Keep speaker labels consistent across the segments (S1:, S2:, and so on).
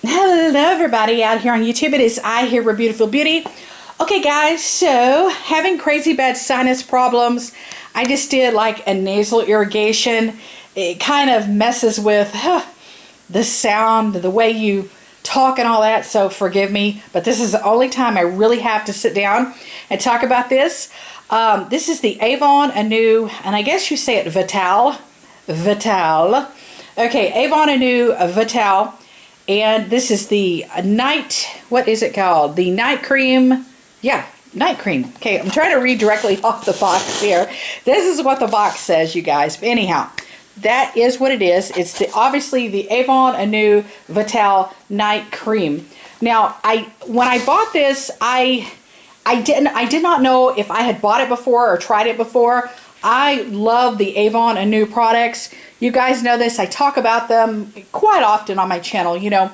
S1: Hello everybody out here on YouTube. It is I here with Beautiful Beauty. Okay guys, so having crazy bad sinus problems. I just did like a nasal irrigation. It kind of messes with the sound, the way you talk and all that, so forgive me. But this is the only time I really have to sit down and talk about this. This is the AVON Anew, and I guess you say it Vitale. Vitale. Okay, AVON Anew Vitale. And this is the night, what is it called? The night cream. Yeah, night cream. Okay, I'm trying to read directly off the box here. This is what the box says, you guys. But anyhow, that is what it is. It's obviously the AVON Anew Vitale Night Cream. Now, when I bought this, I did not know if I had bought it before or tried it before. I love the AVON Anew products. You guys know this. I talk about them quite often on my channel, you know.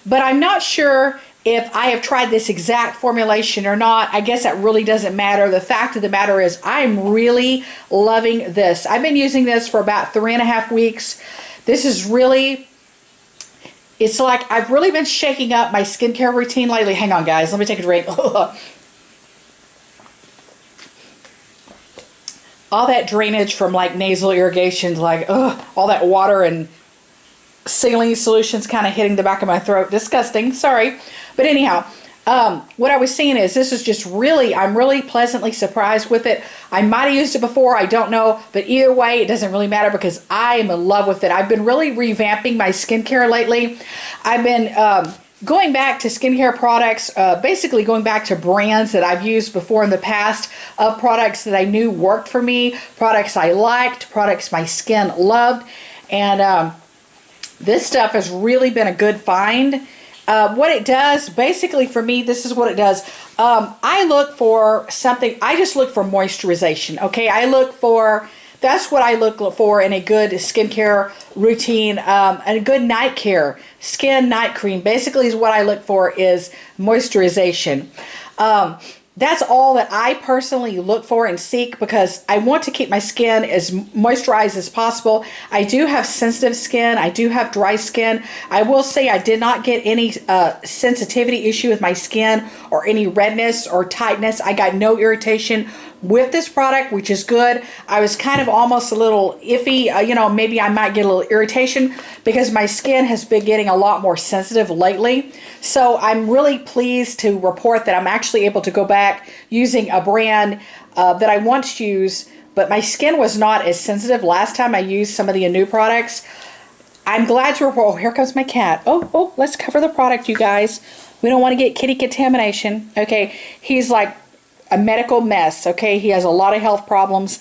S1: But I'm not sure if I have tried this exact formulation or not. I guess that really doesn't matter. The fact of the matter is I'm really loving this. I've been using this for about 3.5 weeks. This is really, it's like I've really been shaking up my skincare routine lately. Hang on, guys. Let me take a drink. All that drainage from like nasal irrigations, like all that water and saline solutions kind of hitting the back of my throat. Disgusting. Sorry. But anyhow, what I was saying is this is just really, I'm really pleasantly surprised with it. I might have used it before. I don't know. But either way, it doesn't really matter because I am in love with it. I've been really revamping my skincare lately. I've been going back to skincare products, basically going back to brands that I've used before in the past, of products that I knew worked for me, products I liked, products my skin loved. And this stuff has really been a good find. What it does, basically for me, this is what it does. I look for something, I just look for moisturization, okay? That's what I look for in a good skincare routine, and a good night care. Skin night cream basically is what I look for, is moisturization. That's all that I personally look for and seek because I want to keep my skin as moisturized as possible. I do have sensitive skin. I do have dry skin. I will say I did not get any sensitivity issue with my skin or any redness or tightness. I got no irritation with this product, which is good. I was kind of almost a little iffy, you know, maybe I might get a little irritation because my skin has been getting a lot more sensitive lately. So I'm really pleased to report that I'm actually able to go back using a brand that I once used, but my skin was not as sensitive last time I used some of the Anew products. I'm glad to report, oh, here comes my cat. Oh, let's cover the product, you guys. We don't want to get kitty contamination. Okay, he's like a medical mess, okay? He has a lot of health problems.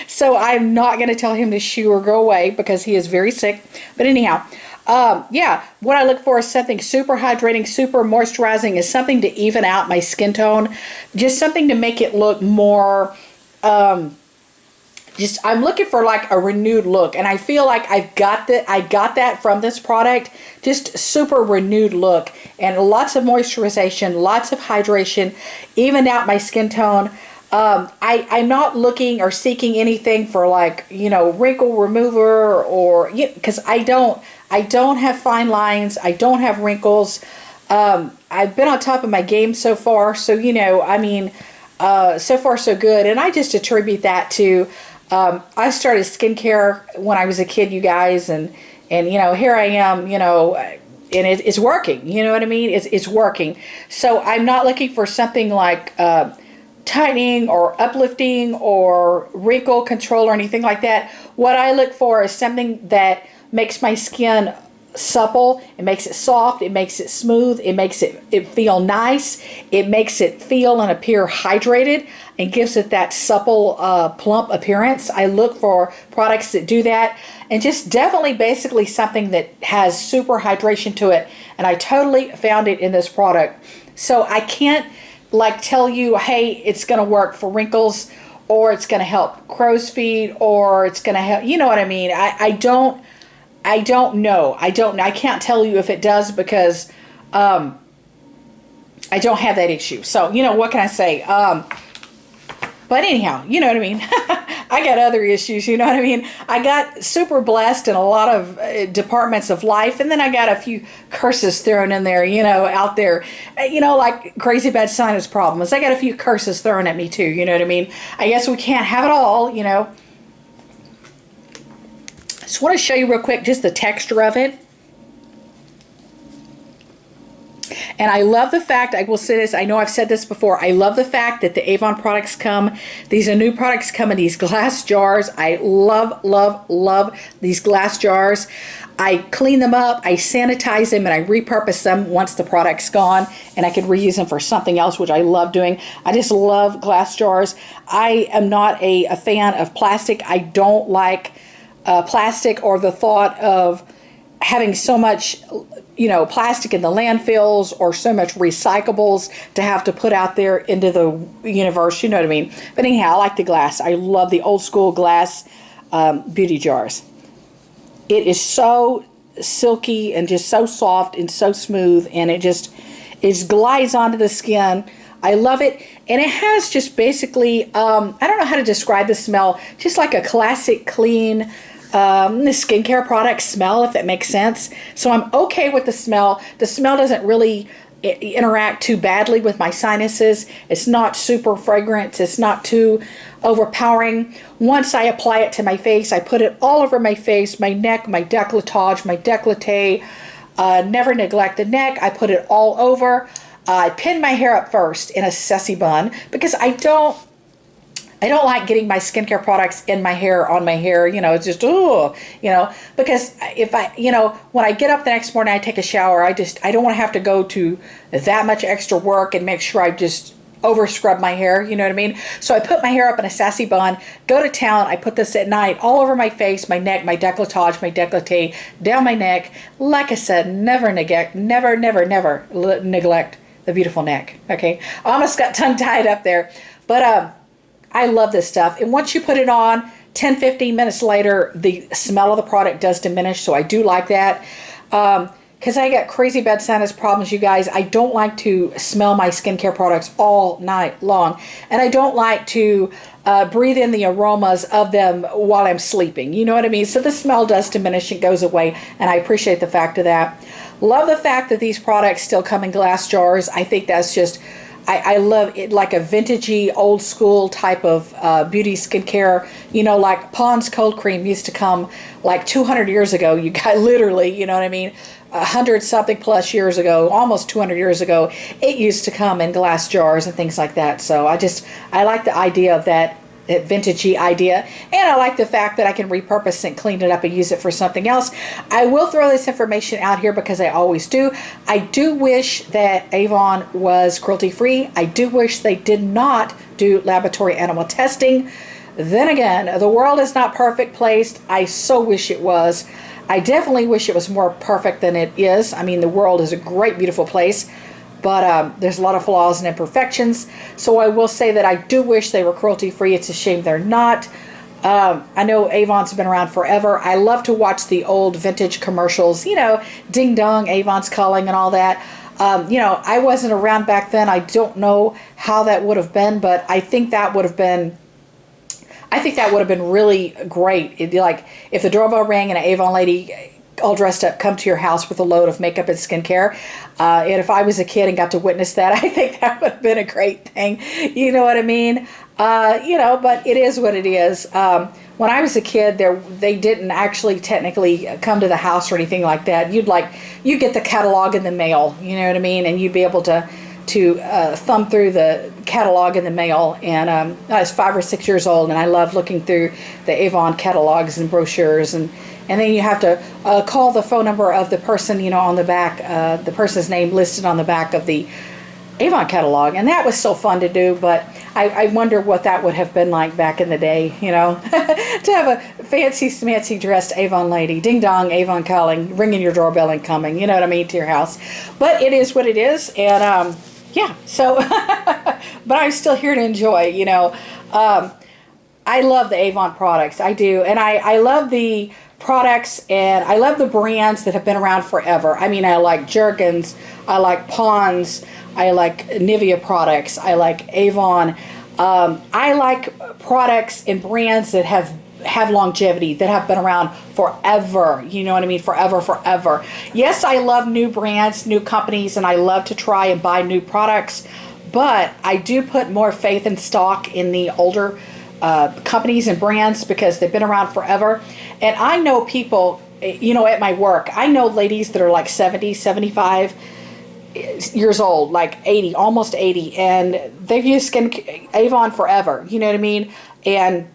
S1: So I'm not going to tell him to shoo or go away because he is very sick. But anyhow, yeah, what I look for is something super hydrating, super moisturizing, is something to even out my skin tone. Just something to make it look more, I'm looking for like a renewed look, and I feel like I got that from this product. Just super renewed look and lots of moisturization, lots of hydration, evened out my skin tone. I'm not looking or seeking anything for like, you know, wrinkle remover or, because I don't have fine lines. I don't have wrinkles. I've been on top of my game so far. So, you know, I mean, so far so good. And I just attribute that to, I started skincare when I was a kid, you guys, and you know, here I am, you know, and it's working, you know what I mean? It's working. So I'm not looking for something like tightening or uplifting or wrinkle control or anything like that. What I look for is something that makes my skin supple, it makes it soft, it makes it smooth, it makes it feel nice, it makes it feel and appear hydrated, and gives it that supple, plump appearance. I look for products that do that, and just definitely basically something that has super hydration to it, and I totally found it in this product. So I can't like tell you, hey, it's going to work for wrinkles, or it's going to help crow's feet, or it's going to help, you know what I mean? I don't know. I can't tell you if it does because I don't have that issue. So, you know, what can I say? But anyhow, you know what I mean? I got other issues, you know what I mean? I got super blessed in a lot of departments of life, and then I got a few curses thrown in there, you know, out there, you know, like crazy bad sinus problems. I got a few curses thrown at me too, you know what I mean? I guess we can't have it all, you know. Just want to show you real quick just the texture of it. And I love the fact, I will say this, I know I've said this before, I love the fact that the Avon products come, these Anew products come in these glass jars. I love, love, love these glass jars. I clean them up, I sanitize them, and I repurpose them once the product's gone, and I can reuse them for something else, which I love doing. I just love glass jars. I am not a fan of plastic. I don't like plastic or the thought of having so much, you know, plastic in the landfills or so much recyclables to have to put out there into the universe, you know what I mean? But anyhow, I like the glass. I love the old school glass beauty jars. It is so silky and just so soft and so smooth, and it just glides onto the skin. I love it. And it has just basically, I don't know how to describe the smell, just like a classic clean the skincare product smell, if that makes sense. So I'm okay with the smell. The smell doesn't really interact too badly with my sinuses. It's not super fragrant. It's not too overpowering. Once I apply it to my face, I put it all over my face, my neck, my décolletage, my décolleté. Never neglect the neck. I put it all over. I pin my hair up first in a sussy bun because I don't like getting my skincare products in my hair, on my hair, you know, it's just, oh, you know, because if I, you know, when I get up the next morning, I take a shower, I don't want to have to go to that much extra work and make sure I just over scrub my hair, you know what I mean? So I put my hair up in a sassy bun, go to town, I put this at night all over my face, my neck, my décolletage, my décolleté, down my neck. Like I said, never neglect the beautiful neck, okay? I almost got tongue tied up there, but I love this stuff. And once you put it on, 10-15 minutes later, the smell of the product does diminish. So I do like that. Because I got crazy bad sinus problems, you guys. I don't like to smell my skincare products all night long. And I don't like to breathe in the aromas of them while I'm sleeping. You know what I mean? So the smell does diminish and goes away. And I appreciate the fact of that. Love the fact that these products still come in glass jars. I think that's just... I love it, like a vintagey, old school type of beauty skincare. You know, like Pond's cold cream used to come like 200 years ago. You got literally, you know what I mean, 100 something plus years ago, almost 200 years ago. It used to come in glass jars and things like that. So I like the idea of that vintagey idea, and I like the fact that I can repurpose and clean it up and use it for something else. I will throw this information out here because I always do. I do wish that Avon was cruelty free. I do wish they did not do laboratory animal testing. Then again, the world is not perfect placed. I so wish it was. I definitely wish it was more perfect than it is. I mean, the world is a great, beautiful place. But there's a lot of flaws and imperfections. So I will say that I do wish they were cruelty-free. It's a shame they're not. I know Avon's been around forever. I love to watch the old vintage commercials. You know, Ding Dong, Avon's calling and all that. You know, I wasn't around back then. I don't know how that would have been. But I think that would have been... really great. Like, if the doorbell rang and an Avon lady... all dressed up, come to your house with a load of makeup and skincare. And if I was a kid and got to witness that, I think that would have been a great thing. You know what I mean? You know, but it is what it is. When I was a kid, they didn't actually technically come to the house or anything like that. You'd get the catalog in the mail, you know what I mean? And you'd be able to thumb through the catalog in the mail. And I was 5 or 6 years old, and I loved looking through the Avon catalogs and brochures, and then you have to call the phone number of the person, you know, on the back, the person's name listed on the back of the Avon catalog. And that was so fun to do, but I wonder what that would have been like back in the day, you know, to have a fancy smancy dressed Avon lady, ding dong, Avon calling, ringing your doorbell and coming, you know what I mean, to your house. But it is what it is, and yeah, so, but I'm still here to enjoy, you know. I love the Avon products, I do, and I love the products, and I love the brands that have been around forever. I mean, I like Jergens, I like Pond's, I like Nivea products, I like Avon, I like products and brands that have longevity, that have been around forever. You know what I mean? Forever, forever. Yes, I love new brands, new companies, and I love to try and buy new products, but I do put more faith and stock in the older companies and brands because they've been around forever. And I know people, you know, at my work, I know ladies that are like 70, 75 years old, like 80, almost 80, and they've used AVON forever. You know what I mean? And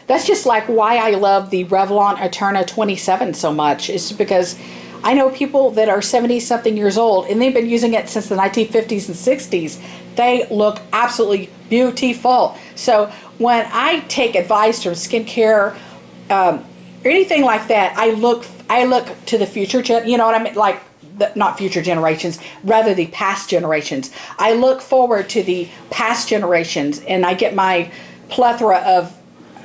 S1: that's just like why I love the Revlon Eterna 27 so much. It's because I know people that are 70 something years old and they've been using it since the 1950s and 60s. They look absolutely beautiful. So when I take advice from skincare, or anything like that, I look to the future, you know what I mean? Like, not future generations, rather the past generations. I look forward to the past generations and I get my plethora of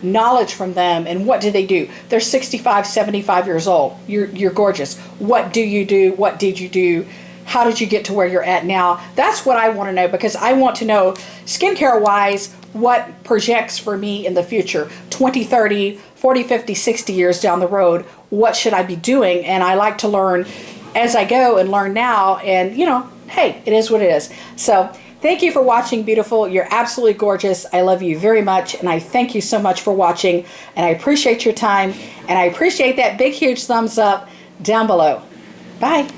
S1: knowledge from them. And what do they do? They're 65, 75 years old. You're gorgeous. What do you do? What did you do? How did you get to where you're at now? That's what I want to know, because I want to know, skincare wise, what projects for me in the future, 20, 30, 40, 50, 60 years down the road. What should I be doing? And I like to learn as I go and learn now. And, you know, hey, it is what it is. So thank you for watching, beautiful. You're absolutely gorgeous. I love you very much. And I thank you so much for watching. And I appreciate your time. And I appreciate that big, huge thumbs up down below. Bye.